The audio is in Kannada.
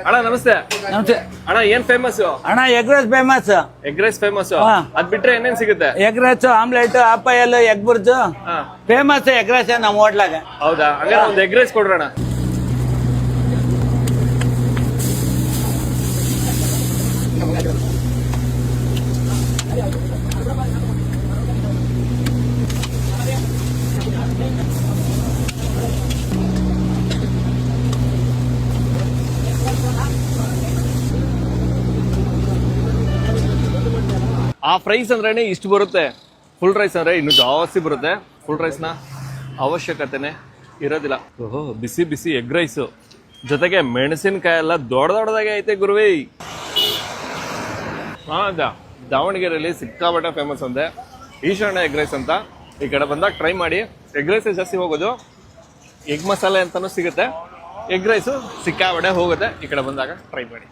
ಅಣ್ಣ ನಮಸ್ತೆ. ನಮಸ್ತೆ ಅಣ್ಣ ಏನ್ ಫೇಮಸ್? ಅಣ್ಣ egg rice famous. Egg rice famous. ಹಾ. ಅದ್ ಬಿಟ್ರೆ ಏನೇನ್ ಸಿಗುತ್ತೆ? Egg rice, omelette, apple, egg bhurji famous egg rice ನಮ್ಮ ಹೋಟ್ಲಾಗ. ಹೌದಾ? ಹಂಗಾರೆ ಒಂದು ಎಗ್ ರೈಸ್ ಕೊಡ್ರಣ. ಆ ಪ್ರೈಸ್ ಅಂದ್ರೇನೆ ಇಷ್ಟು ಬರುತ್ತೆ. ಫುಲ್ ರೈಸ್ ಅಂದ್ರೆ ಇನ್ನು ಜಾಸ್ತಿ ಬರುತ್ತೆ. ಫುಲ್ ರೈಸ್ನ ಅವಶ್ಯಕತೆನೆ ಇರೋದಿಲ್ಲ. ಓಹೋ, ಬಿಸಿ ಬಿಸಿ ಎಗ್ ರೈಸು ಜೊತೆಗೆ ಮೆಣಸಿನಕಾಯಿ ಎಲ್ಲ ದೊಡ್ಡದಾಗೆ ಐತೆ ಗುರುವೇ. ದಾವಣಗೆರೆಯಲ್ಲಿ ಸಿಕ್ಕಾಪಟ್ಟೆ ಫೇಮಸ್ ಅಂತೆ ಈಶಾನ್ಯ ಎಗ್ ರೈಸ್ ಅಂತ. ಈ ಕಡೆ ಬಂದಾಗ ಟ್ರೈ ಮಾಡಿ. ಎಗ್ ರೈಸ್ ಜಾಸ್ತಿ ಹೋಗೋದು, ಎಗ್ ಮಸಾಲೆ ಅಂತಾನು ಸಿಗುತ್ತೆ. ಎಗ್ ರೈಸು ಸಿಕ್ಕಾಪಟ್ಟೆ ಹೋಗುತ್ತೆ. ಈ ಕಡೆ ಬಂದಾಗ ಟ್ರೈ ಮಾಡಿ.